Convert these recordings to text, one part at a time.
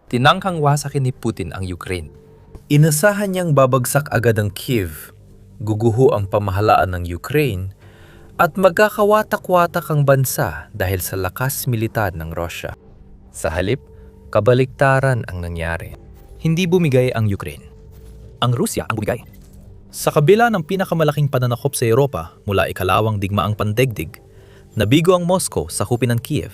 Tinangkang wasakin ni Putin ang Ukraine. Inasahan niyang babagsak agad ang Kiev, guguho ang pamahalaan ng Ukraine, at magkakawatak-watak ang bansa dahil sa lakas militar ng Russia. Sa halip, kabaliktaran ang nangyari. Hindi bumigay ang Ukraine. Ang Rusya ang bumigay. Sa kabila ng pinakamalaking pananakop sa Europa mula ikalawang digmaang pandaigdig, nabigo ang Moscow sa sakupin ng Kiev,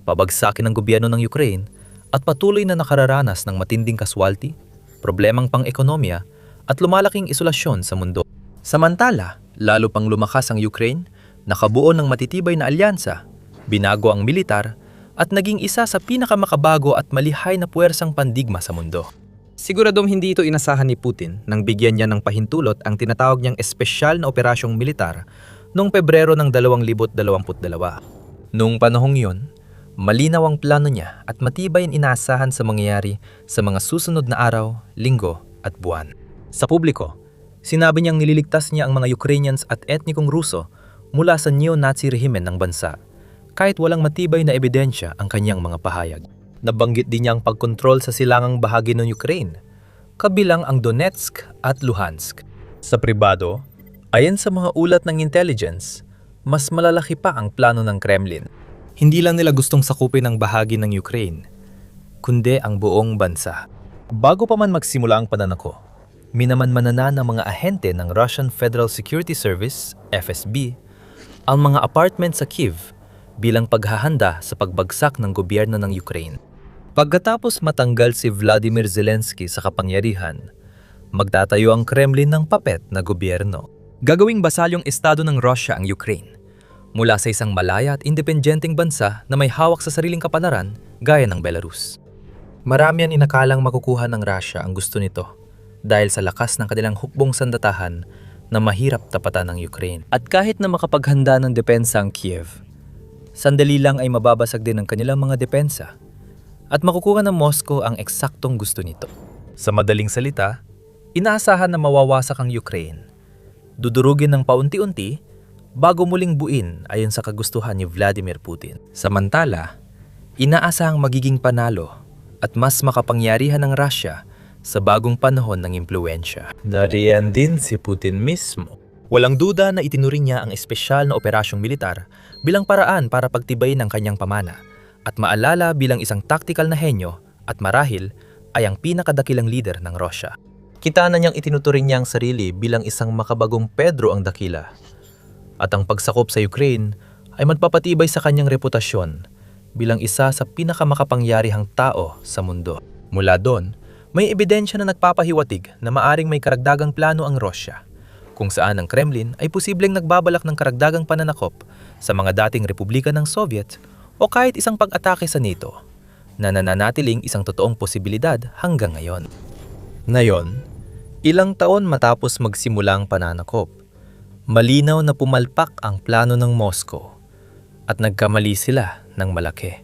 pabagsakin ng gobyerno ng Ukraine at patuloy na nakararanas ng matinding kaswalti, problemang pang-ekonomiya at lumalaking isolasyon sa mundo. Samantala, lalo pang lumakas ang Ukraine, nakabuo ng matitibay na alyansa, binago ang militar at naging isa sa pinakamakabago at malihay na puwersang pandigma sa mundo. Siguradong hindi ito inasahan ni Putin nang bigyan niya ng pahintulot ang tinatawag niyang espesyal na operasyong militar noong Pebrero ng 2022. Noong panahong yun, malinaw ang plano niya at matibay ang inaasahan sa mangyayari sa mga susunod na araw, linggo at buwan. Sa publiko, sinabi niyang nililigtas niya ang mga Ukrainians at etnikong Ruso mula sa neo-Nazi rehimen ng bansa, kahit walang matibay na ebidensya ang kanyang mga pahayag. Nabanggit din niya ang pagkontrol sa silangang bahagi ng Ukraine, kabilang ang Donetsk at Luhansk. Sa pribado, ayon sa mga ulat ng intelligence, mas malalaki pa ang plano ng Kremlin. Hindi lang nila gustong sakupin ang bahagi ng Ukraine, kundi ang buong bansa. Bago pa man magsimula ang pananako, minamanmanana ng mga ahente ng Russian Federal Security Service, FSB, ang mga apartment sa Kiev bilang paghahanda sa pagbagsak ng gobyerno ng Ukraine. Pagkatapos matanggal si Vladimir Zelensky sa kapangyarihan, magtatayo ang Kremlin ng papet na gobyerno. Gagawing basalyong estado ng Russia ang Ukraine, mula sa isang malaya at independenteng bansa na may hawak sa sariling kapalaran gaya ng Belarus. Marami ang inakalang makukuha ng Russia ang gusto nito dahil sa lakas ng kanilang hukbong sandatahan na mahirap tapatan ng Ukraine. At kahit na makapaghanda ng depensa ang Kiev, sandali lang ay mababasag din ang kanilang mga depensa at makukuha ng Moscow ang eksaktong gusto nito. Sa madaling salita, inaasahan na mawawasak ang Ukraine, dudurugin ng paunti-unti bago muling buin ayon sa kagustuhan ni Vladimir Putin. Samantala, inaasahang magiging panalo at mas makapangyarihan ng Russia sa bagong panahon ng impluwensya. Nariyan din si Putin mismo. Walang duda na itinuring niya ang espesyal na operasyong militar bilang paraan para pagtibayin ang kanyang pamana at maalala bilang isang taktikal na henyo at marahil ay ang pinakadakilang lider ng Russia. Kita na niyang itinuturing niya ang sarili bilang isang makabagong Pedro ang Dakila. At ang pagsakop sa Ukraine ay magpapatibay sa kanyang reputasyon bilang isa sa pinakamakapangyarihang tao sa mundo. Mula doon, may ebidensya na nagpapahiwatig na maaring may karagdagang plano ang Russia, kung saan ang Kremlin ay posibleng nagbabalak ng karagdagang pananakop sa mga dating republika ng Soviet o kahit isang pag-atake sa NATO na nananatiling isang totoong posibilidad hanggang ngayon. Ngayon, ilang taon matapos magsimula ang pananakop, malinaw na pumalpak ang plano ng Moscow at nagkamali sila ng malaki.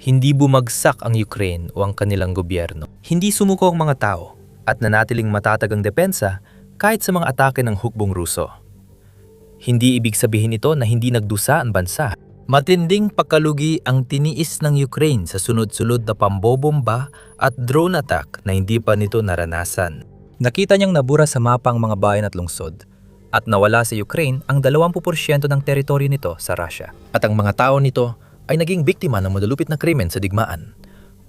Hindi bumagsak ang Ukraine o ang kanilang gobyerno. Hindi sumuko ang mga tao at nanatiling matatag ang depensa kahit sa mga atake ng hukbong Ruso. Hindi ibig sabihin ito na hindi nagdusa ang bansa. Matinding pagkalugi ang tiniis ng Ukraine sa sunod-sunod na pambobomba at drone attack na hindi pa nito naranasan. Nakita niyang nabura sa mapa ang mga bayan at lungsod at nawala sa Ukraine ang 20% ng teritoryo nito sa Russia. At ang mga tao nito ay naging biktima ng madalupit na krimen sa digmaan,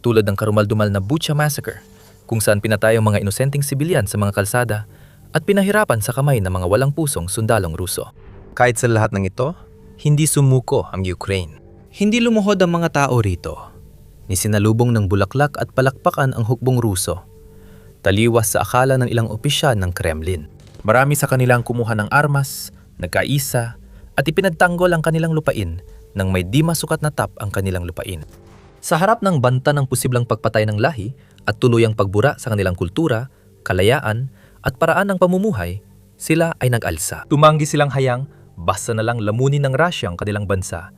tulad ng karumaldumal na Bucha Massacre, kung saan pinatay ang mga inosenteng sibilyan sa mga kalsada at pinahirapan sa kamay ng mga walang pusong sundalong Ruso. Kahit sa lahat ng ito, hindi sumuko ang Ukraine. Hindi lumuhod ang mga tao rito. Nisinalubong ng bulaklak at palakpakan ang hukbong Ruso, taliwas sa akala ng ilang opisyal ng Kremlin. Marami sa kanilang kumuha ng armas, nagkaisa, at ipinagtanggol ang kanilang lupain nang may di masukat na tap ang kanilang lupain. Sa harap ng banta ng posibleng pagpatay ng lahi at tuluyang pagbura sa kanilang kultura, kalayaan at paraan ng pamumuhay, sila ay nag-alsa. Tumanggi silang hayang basta na lang lamunin ng Russia ang kanilang bansa.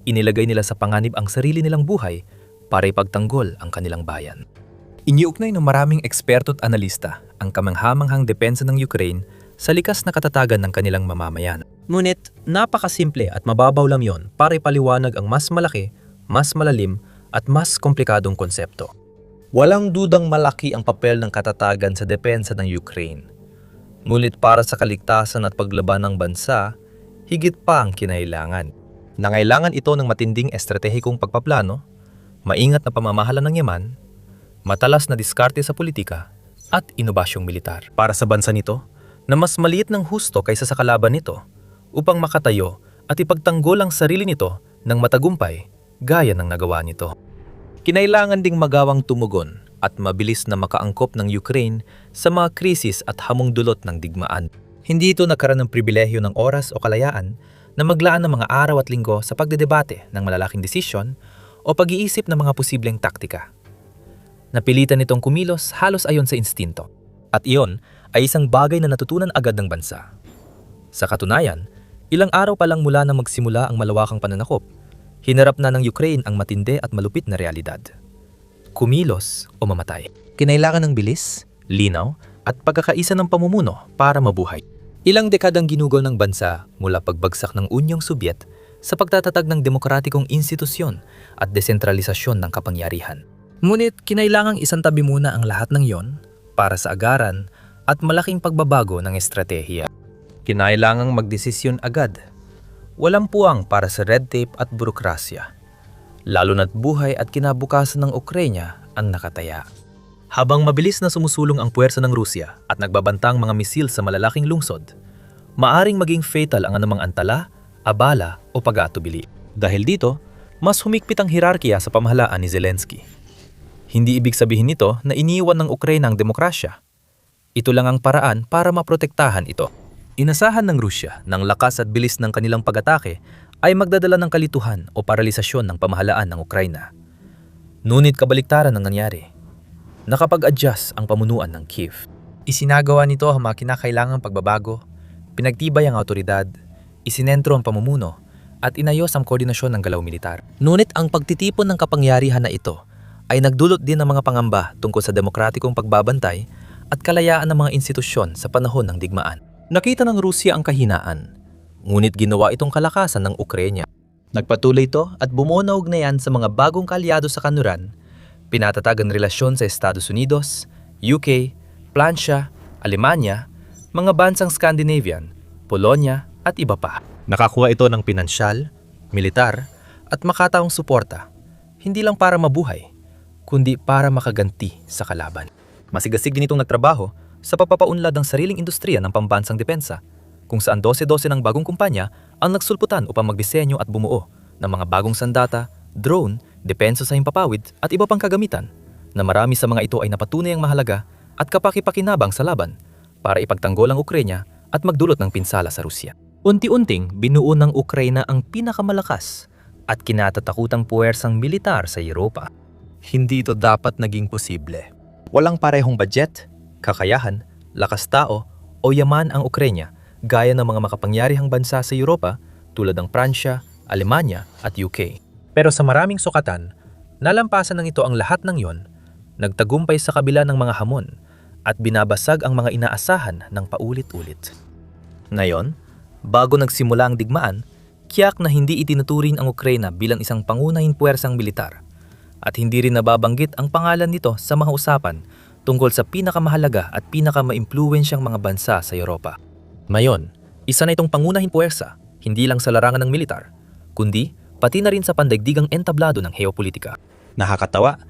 Inilagay nila sa panganib ang sarili nilang buhay para ipagtanggol ang kanilang bayan. Iniuknay ng maraming eksperto at analista ang kamanghamanghang depensa ng Ukraine sa likas na katatagan ng kanilang mamamayan. Ngunit napakasimple at mababaw lang yon para ipaliwanag ang mas malaki, mas malalim at mas komplikadong konsepto. Walang dudang malaki ang papel ng katatagan sa depensa ng Ukraine. Ngunit para sa kaligtasan at paglaban ng bansa, higit pa ang kinailangan. Nangailangan ito ng matinding estratehikong pagpaplano, maingat na pamamahala ng yaman, matalas na diskarte sa politika, at inobasyong militar. Para sa bansa nito, na mas maliit ng husto kaysa sa kalaban nito, upang makatayo at ipagtanggol ang sarili nito ng matagumpay gaya ng nagawa nito. Kinailangan ding magawang tumugon at mabilis na makaangkop ng Ukraine sa mga krisis at hamong dulot ng digmaan. Hindi ito nagkaroon ng pribilehyo ng oras o kalayaan na maglaan ng mga araw at linggo sa pagdedebate ng malalaking desisyon o pag-iisip ng mga posibleng taktika. Napilitan nitong kumilos halos ayon sa instinto. At iyon ay isang bagay na natutunan agad ng bansa. Sa katunayan, ilang araw pa lang mula na magsimula ang malawakang pananakop, hinarap na ng Ukraine ang matindi at malupit na realidad. Kumilos o mamatay. Kinailangan ng bilis, linaw, at pagkakaisa ng pamumuno para mabuhay. Ilang dekadang ginugol ng bansa mula pagbagsak ng Unyong Sobyet sa pagtatatag ng demokratikong institusyon at desentralisasyon ng kapangyarihan. Ngunit kinailangang isantabi muna ang lahat ng iyon para sa agaran at malaking pagbabago ng estratehiya. Kinailangang magdesisyon agad. Walang puwang para sa red tape at burokrasya. Lalo na't buhay at kinabukasan ng Ukraine ang nakataya. Habang mabilis na sumusulong ang puwersa ng Rusya at nagbabantang mga misil sa malalaking lungsod, maaring maging fatal ang anumang antala, abala o pag-aatubili. Dahil dito, mas humigpit ang hierarkiya sa pamahalaan ni Zelensky. Hindi ibig sabihin nito na iniwan ng Ukraine ang demokrasya. Ito lang ang paraan para maprotektahan ito. Inasahan ng Rusya ng lakas at bilis ng kanilang pag-atake ay magdadala ng kalituhan o paralisasyon ng pamahalaan ng Ukraina. Ngunit kabaliktaran ang nangyari. Nakapag-adjust ang pamunuan ng Kiev. Isinagawa nito ang mga kinakailangang pagbabago, pinagtibay ang autoridad, isinentro ang pamumuno, at inayos ang koordinasyon ng galaw militar. Ngunit ang pagtitipon ng kapangyarihan na ito ay nagdulot din ng mga pangamba tungkol sa demokratikong pagbabantay at kalayaan ng mga institusyon sa panahon ng digmaan. Nakita ng Rusya ang kahinaan, ngunit ginawa itong kalakasan ng Ukraine. Nagpatuloy ito at bumuo na ugnayan sa mga bagong kaalyado sa kanluran, pinatatag ang relasyon sa Estados Unidos, UK, Pransya, Alemanya, mga bansang Scandinavian, Polonya at iba pa. Nakakuha ito ng pinansyal, militar at makataong suporta, hindi lang para mabuhay, kundi para makaganti sa kalaban. Masigasig din itong nagtrabaho sa pagpapaunlad ng sariling industriya ng pambansang depensa, kung saan 12-12 ng bagong kumpanya ang nagsulputan upang magdisenyo at bumuo ng mga bagong sandata, drone, depensa sa himpapawid at iba pang kagamitan, na marami sa mga ito ay napatunay ang mahalaga at kapaki-pakinabang sa laban para ipagtanggol ang Ukraine at magdulot ng pinsala sa Rusya. Unti-unting binuo ng Ukraine ang pinakamalakas at kinatatakutang puwersang militar sa Europa. Hindi ito dapat naging posible. Walang parehong budget, kakayahan, lakas tao o yaman ang Ukraine gaya ng mga makapangyarihang bansa sa Europa tulad ng Pransya, Alemanya at UK. Pero sa maraming sukatan, nalampasan ng ito ang lahat ng yon, nagtagumpay sa kabila ng mga hamon at binabasag ang mga inaasahan ng paulit-ulit. Ngayon, bago nagsimula ang digmaan, tiyak na hindi itinuturing ang Ukraine bilang isang pangunahing puwersang militar at hindi rin nababanggit ang pangalan nito sa mga usapan tungkol sa pinakamahalaga at pinakamaimpluwensyang mga bansa sa Europa. Ngayon, isa na itong pangunahing puwersa, hindi lang sa larangan ng militar, kundi pati na rin sa pandaigdigang entablado ng geopolitika. Nakakatawa,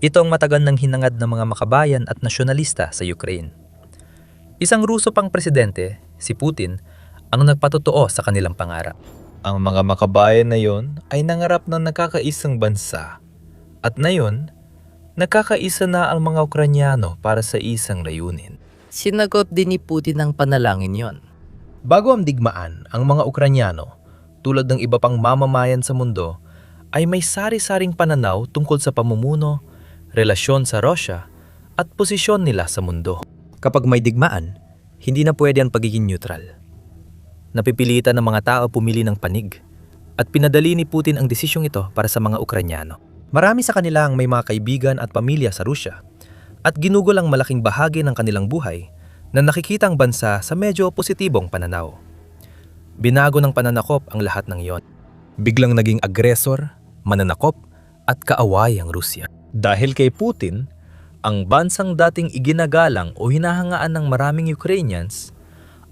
ito ang matagal ng hinangad ng mga makabayan at nasyonalista sa Ukraine. Isang Ruso pang presidente, si Putin, ang nagpatotoo sa kanilang pangarap. Ang mga makabayan na yon ay nangarap ng nakakaisang bansa. At ngayon, nakakaisa na ang mga Ukrainyano para sa isang layunin. Sinagot din ni Putin ang panalangin yon. Bago ang digmaan, ang mga Ukrainyano, tulad ng iba pang mamamayan sa mundo, ay may sari-saring pananaw tungkol sa pamumuno, relasyon sa Rusya, at posisyon nila sa mundo. Kapag may digmaan, hindi na pwede ang pagiging neutral. Napipilitan ng mga tao pumili ng panig, at pinadali ni Putin ang desisyong ito para sa mga Ukrainyano. Marami sa kanila ang may mga kaibigan at pamilya sa Rusya at ginugol ang malaking bahagi ng kanilang buhay na nakikita ang bansa sa medyo positibong pananaw. Binago ng pananakop ang lahat ng iyon. Biglang naging agresor, mananakop at kaaway ang Rusya. Dahil kay Putin, Ang bansang dating iginagalang o hinahangaan ng maraming Ukrainians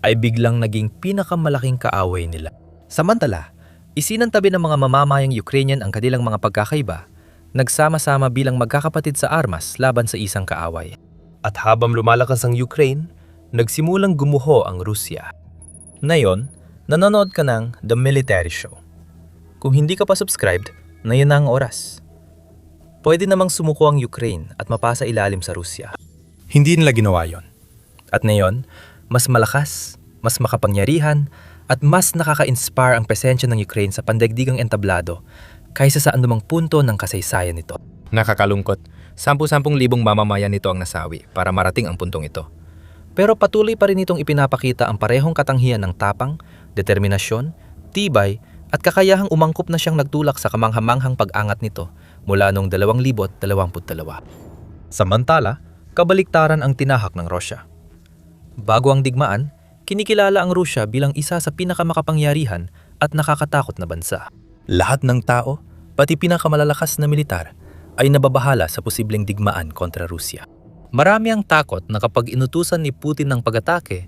ay biglang naging pinakamalaking kaaway nila. Samantala, isinantabi ng mga mamamayang Ukrainian ang kanilang mga pagkakaiba, nagsama-sama bilang magkakapatid sa armas laban sa isang kaaway. At habang lumalakas ang Ukraine, nagsimulang gumuho ang Rusya. Ngayon, nanonood ka ng The Military Show. Kung hindi ka pa subscribed, na yun na ang oras. Pwede namang sumuko ang Ukraine at mapasa ilalim sa Rusya. Hindi nila ginawa yon. At ngayon, mas malakas, mas makapangyarihan, at mas nakaka-inspire ang presensya ng Ukraine sa pandaigdigang entablado kaysa sa anumang punto ng kasaysayan nito. Nakakalungkot, 10,000 mamamayan nito ang nasawi para marating ang puntong ito. Pero patuloy pa rin itong ipinapakita ang parehong katanghian ng tapang, determinasyon, tibay, at kakayahang umangkop na siyang nagtulak sa kamanghamanghang pag-angat nito mula noong 2022. Samantala, kabaliktaran ang tinahak ng Rusya. Bago ang digmaan, kinikilala ang Rusya bilang isa sa pinakamakapangyarihan at nakakatakot na bansa. Lahat ng tao, pati pinakamalalakas na militar, ay nababahala sa posibleng digmaan kontra Rusya. Marami ang takot na kapag inutusan ni Putin ng pag-atake,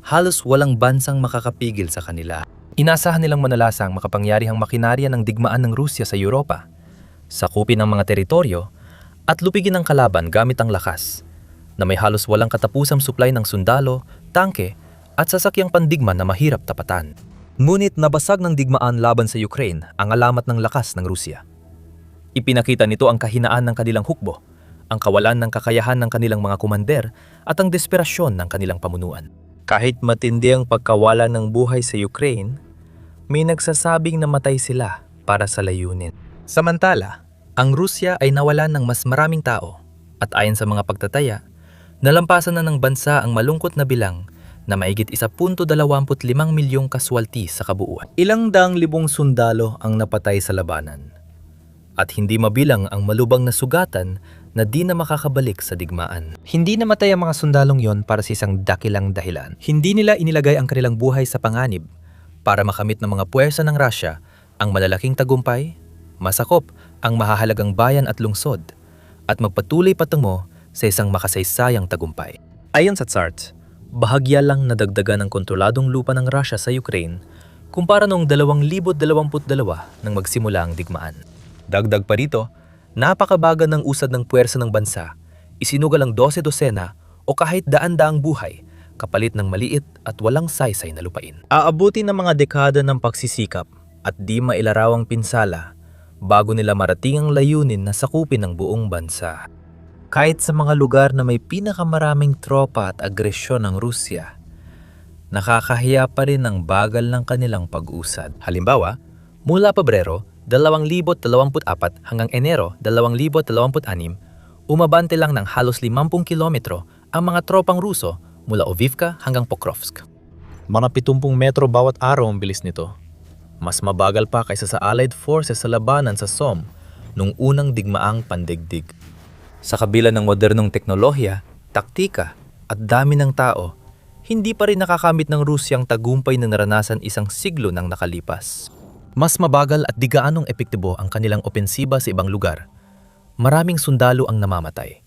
halos walang bansang makakapigil sa kanila. Inasahan nilang manalasang makapangyarihang makinarya ng digmaan ng Rusya sa Europa, sakupin ang mga teritoryo, at lupigin ang kalaban gamit ang lakas, na may halos walang katapusang supply ng sundalo, tangke, at sasakyang pandigma na mahirap tapatan. Ngunit nabasag ng digmaan laban sa Ukraine ang alamat ng lakas ng Rusya. Ipinakita nito ang kahinaan ng kanilang hukbo, ang kawalan ng kakayahan ng kanilang mga kumander, at ang desperasyon ng kanilang pamunuan. Kahit matindi ang pagkawala ng buhay sa Ukraine, may nagsasabing namatay sila para sa layunin. Samantala, ang Rusya ay nawalan ng mas maraming tao at ayon sa mga pagtataya, nalampasan na ng bansa ang malungkot na bilang na maigit 1.25 milyong kaswalti sa kabuuan. Ilang daang libong sundalo ang napatay sa labanan. At hindi mabilang ang malubang na sugatan na di na makakabalik sa digmaan. Hindi namatay ang mga sundalong yon para sa isang dakilang dahilan. Hindi nila inilagay ang kanilang buhay sa panganib para makamit ng mga puwersa ng Rusya ang malalaking tagumpay, masakop ang mahahalagang bayan at lungsod, at magpatuloy patungo sa isang makasaysayang tagumpay. Ayon sa charts, bahagya lang nadagdagan ang kontroladong lupa ng Rusya sa Ukraine kumpara noong 2022 nang magsimula ang digmaan. Dagdag pa rito, napakabaga ng usad ng puwersa ng bansa, isinugal ang 12 dosena o kahit daan-daang buhay kapalit ng maliit at walang saysay na lupain. Aabuti ng mga dekada ng pagsisikap at di mailarawang pinsala bago nila marating ang layunin na sakupin ng buong bansa. Kahit sa mga lugar na may pinakamaraming tropa at agresyon ng Rusya, nakakahiya pa rin ang bagal ng kanilang pag-usad. Halimbawa, mula Pebrero 2024 hanggang Enero 2026, umabante lang ng halos 50 kilometro ang mga tropang Ruso mula Ovivka hanggang Pokrovsk. Mga 70 metro bawat araw ang bilis nito. Mas mabagal pa kaysa sa Allied Forces sa labanan sa Somme nung unang digmaang pandigdig. Sa kabila ng modernong teknolohiya, taktika at dami ng tao, hindi pa rin nakakamit ng Rusya ang tagumpay na naranasan isang siglo nang nakalipas. Mas mabagal at di gaanong epektibo ang kanilang opensiba sa ibang lugar. Maraming sundalo ang namamatay,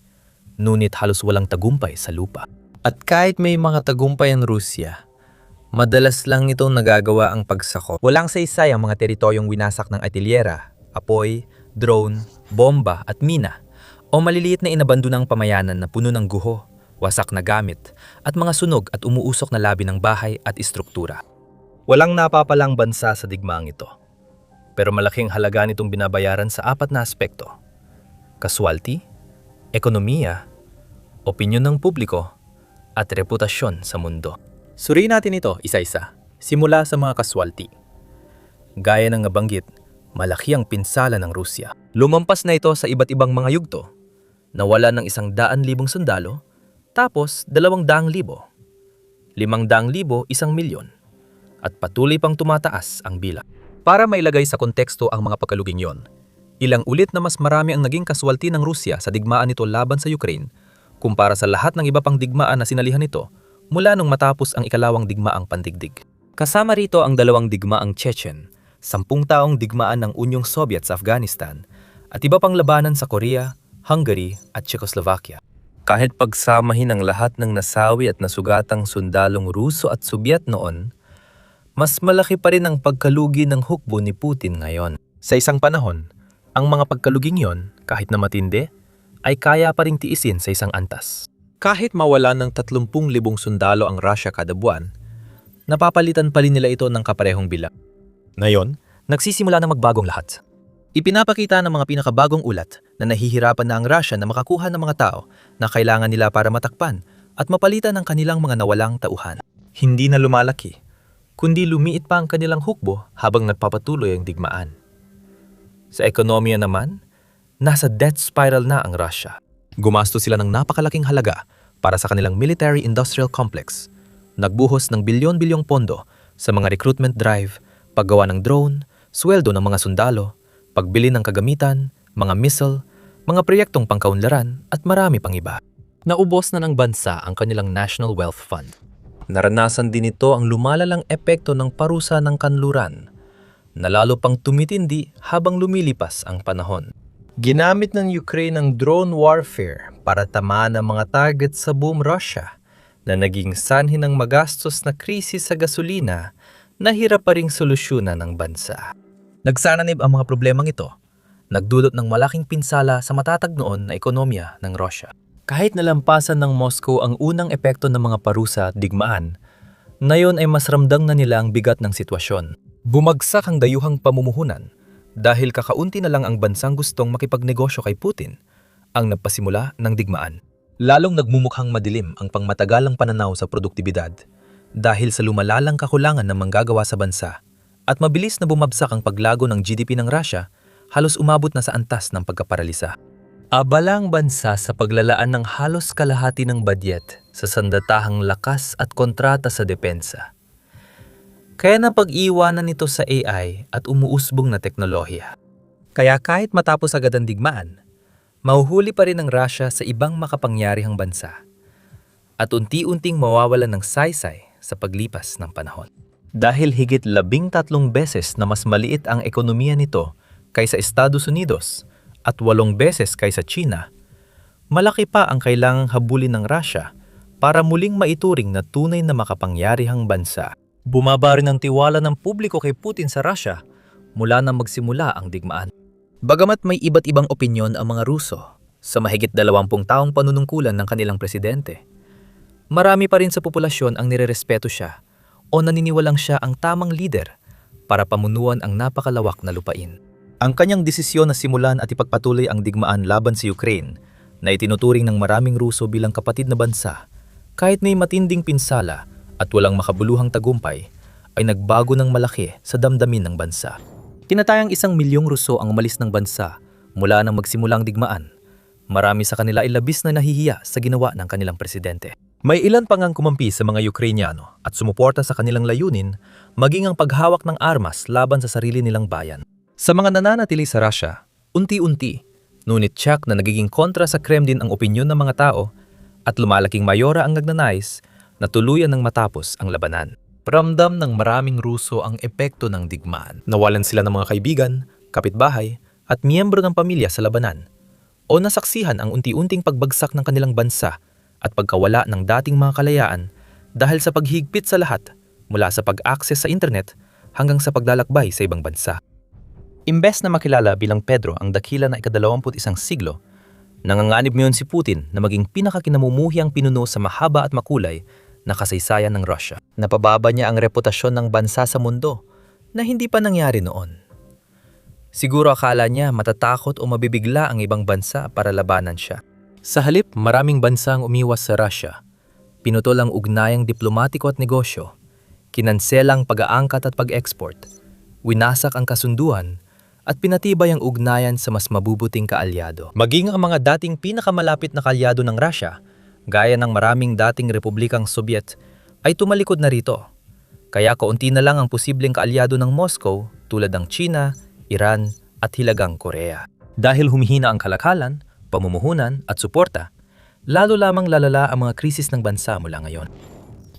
ngunit halos walang tagumpay sa lupa. At kahit may mga tagumpay ang Rusya, madalas lang itong nagagawa ang pagsakop. Walang saysay ang mga teritoryong winasak ng artilyera, apoy, drone, bomba at mina, o maliliit na inabandonang pamayanan na puno ng guho, wasak na gamit, at mga sunog at umuusok na labi ng bahay at istruktura. Walang napapalang bansa sa digmaang ito. Pero malaking halaga nitong binabayaran sa 4 na aspekto: kaswalti, ekonomiya, opinyon ng publiko, at reputasyon sa mundo. Suriin natin ito isa-isa, simula sa mga kaswalti. Gaya ng nabanggit, malaki ang pinsala ng Rusya. Lumampas na ito sa iba't ibang mga yugto. Nawala ng 100,000 sundalo, tapos 200,000, 500,000, 1,000,000, at patuloy pang tumataas ang bilang. Para mailagay sa konteksto ang mga pagkaluging yon, ilang ulit na mas marami ang naging kaswalti ng Rusya sa digmaan nito laban sa Ukraine kumpara sa lahat ng iba pang digmaan na sinalihan nito mula nung matapos ang ikalawang digmaang pandigdig. Kasama rito ang 2 digmaang Chechen, 10 taong digmaan ng Unyong Soviet sa Afghanistan, at iba pang labanan sa Korea, Hungary at Czechoslovakia. Kahit pagsamahin ang lahat ng nasawi at nasugatang sundalong Ruso at Sobyet noon, mas malaki pa rin ang pagkalugi ng hukbo ni Putin ngayon. Sa isang panahon, ang mga pagkaluging yon, kahit na matindi, ay kaya pa ring tiisin sa isang antas. Kahit mawala ng 30,000 sundalo ang Russia kada buwan, napapalitan pa rin nila ito ng kaparehong bilang. Ngayon, nagsisimula na magbagong lahat. Ipinapakita ng mga pinakabagong ulat na nahihirapan na ang Russia na makakuha ng mga tao na kailangan nila para matakpan at mapalitan ang kanilang mga nawalang tauhan. Hindi na lumalaki, kundi lumiit pa ang kanilang hukbo habang nagpapatuloy ang digmaan. Sa ekonomiya naman, nasa debt spiral na ang Russia. Gumastos sila ng napakalaking halaga para sa kanilang military-industrial complex. Nagbuhos ng bilyon-bilyong pondo sa mga recruitment drive, paggawa ng drone, sweldo ng mga sundalo, pagbili ng kagamitan, mga missile, mga proyektong pangkaunlaran at marami pang iba. Naubos na ng bansa ang kanilang National Wealth Fund. Naranasan din ito ang lumalalang epekto ng parusa ng kanluran, na lalo pang tumitindi habang lumilipas ang panahon. Ginamit ng Ukraine ang drone warfare para tamaan ang mga target sa buong Russia na naging sanhi ng magastos na krisis sa gasolina na hirap pa ring solusyonan ng bansa. Nagsananib ang mga problemang ito, nagdulot ng malaking pinsala sa matatag noon na ekonomiya ng Russia. Kahit nalampasan ng Moscow ang unang epekto ng mga parusa at digmaan, ngayon ay mas ramdam na nila ang bigat ng sitwasyon. Bumagsak ang dayuhang pamumuhunan dahil kakaunti na lang ang bansang gustong makipagnegosyo kay Putin ang nagpasimula ng digmaan. Lalong nagmumukhang madilim ang pangmatagalang pananaw sa produktibidad dahil sa lumalalang kakulangan ng manggagawa sa bansa at mabilis na bumabsak ang paglago ng GDP ng Russia, halos umabot na sa antas ng pagkaparalisa. Abala ang bansa sa paglalaan ng halos kalahati ng badyet sa sandatahang lakas at kontrata sa depensa. Kaya napag-iwanan nito sa AI at umuusbong na teknolohiya. Kaya kahit matapos agad ang digmaan, mahuhuli pa rin ang Russia sa ibang makapangyarihang bansa at unti-unting mawawalan ng saysay sa paglipas ng panahon. Dahil higit 13 beses na mas maliit ang ekonomiya nito kaysa Estados Unidos at 8 beses kaysa China, malaki pa ang kailangang habulin ng Russia para muling maituring na tunay na makapangyarihang bansa. Bumaba rin ang tiwala ng publiko kay Putin sa Russia mula nang magsimula ang digmaan. Bagamat may iba't ibang opinyon ang mga Ruso sa mahigit 20 taong panunungkulan ng kanilang presidente, marami pa rin sa populasyon ang nirerespeto siya o naniniwalang siya ang tamang lider para pamunuan ang napakalawak na lupain. Ang kanyang desisyon na simulan at ipagpatuloy ang digmaan laban sa Ukraine na itinuturing ng maraming Ruso bilang kapatid na bansa, kahit may matinding pinsala at walang makabuluhang tagumpay, ay nagbago ng malaki sa damdamin ng bansa. Tinatayang 1 milyong Ruso ang umalis ng bansa mula nang magsimula ang digmaan. Marami sa kanila ay labis na nahihiya sa ginawa ng kanilang presidente. May ilan pang ang kumampi sa mga Ukrainyano at sumuporta sa kanilang layunin, maging ang paghawak ng armas laban sa sarili nilang bayan. Sa mga nananatili sa Russia, unti-unti, ngunit tiyak na nagiging kontra sa Kremlin ang opinyon ng mga tao at lumalaking mayora ang nagnanais na tuluyan ng matapos ang labanan. Ramdam ng maraming Ruso ang epekto ng digmaan. Nawalan sila ng mga kaibigan, kapitbahay at miyembro ng pamilya sa labanan o nasaksihan ang unti-unting pagbagsak ng kanilang bansa at pagkawala ng dating mga kalayaan dahil sa paghigpit sa lahat mula sa pag-access sa internet hanggang sa paglalakbay sa ibang bansa. Imbes na makilala bilang Pedro ang dakila na ika-21 siglo, nanganganib ngayon si Putin na maging pinakakinamumuhiang pinuno sa mahaba at makulay na kasaysayan ng Russia. Napababa niya ang reputasyon ng bansa sa mundo na hindi pa nangyari noon. Siguro akala niya matatakot o mabibigla ang ibang bansa para labanan siya. Sa halip, maraming bansa ang umiwas sa Russia. Pinutol ang ugnayang diplomatiko at negosyo, kinanselang pag-aangkat at pag-export, winasak ang kasunduan, at pinatibay ang ugnayan sa mas mabubuting kaalyado. Maging ang mga dating pinakamalapit na kaalyado ng Russia, gaya ng maraming dating Republikang Sobyet, ay tumalikod na rito. Kaya kaunti na lang ang posibleng kaalyado ng Moscow tulad ng China, Iran at Hilagang Korea. Dahil humihina ang kalakalan, pamumuhunan at suporta, lalo lamang lalala ang mga krisis ng bansa mula ngayon.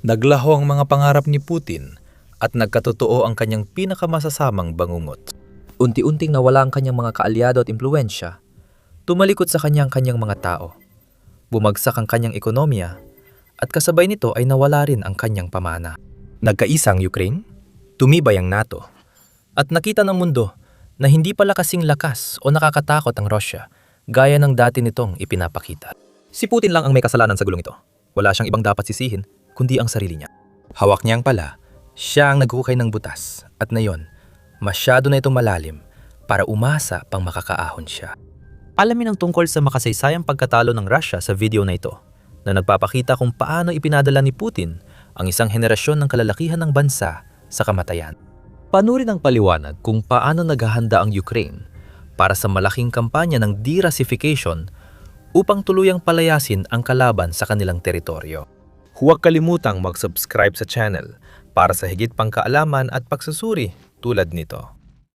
Naglaho ang mga pangarap ni Putin at nagkatotoo ang kanyang pinakamasasamang bangungot. Unti-unting nawala ang kanyang mga kaalyado at impluwensya, tumalikod sa kanyang mga tao. bumagsak ang kanyang ekonomiya, at kasabay nito ay nawala rin ang kanyang pamana. Nagkaisa ang Ukraine, tumibay ang NATO, at nakita ng mundo na hindi pala kasing lakas o nakakatakot ang Russia gaya ng dati nitong ipinapakita. Si Putin lang ang may kasalanan sa gulong ito. Wala siyang ibang dapat sisihin kundi ang sarili niya. Hawak niyang pala, siya ang naghukay ng butas at ngayon, masyado na itong malalim para umasa pang makakaahon siya. Alamin ang tungkol sa makasaysayang pagkatalo ng Russia sa video na ito na nagpapakita kung paano ipinadala ni Putin ang isang henerasyon ng kalalakihan ng bansa sa kamatayan. Panurin ang paliwanag kung paano naghahanda ang Ukraine para sa malaking kampanya ng de-Russification upang tuluyang palayasin ang kalaban sa kanilang teritoryo. Huwag kalimutang mag-subscribe sa channel para sa higit pang kaalaman at pagsusuri tulad nito.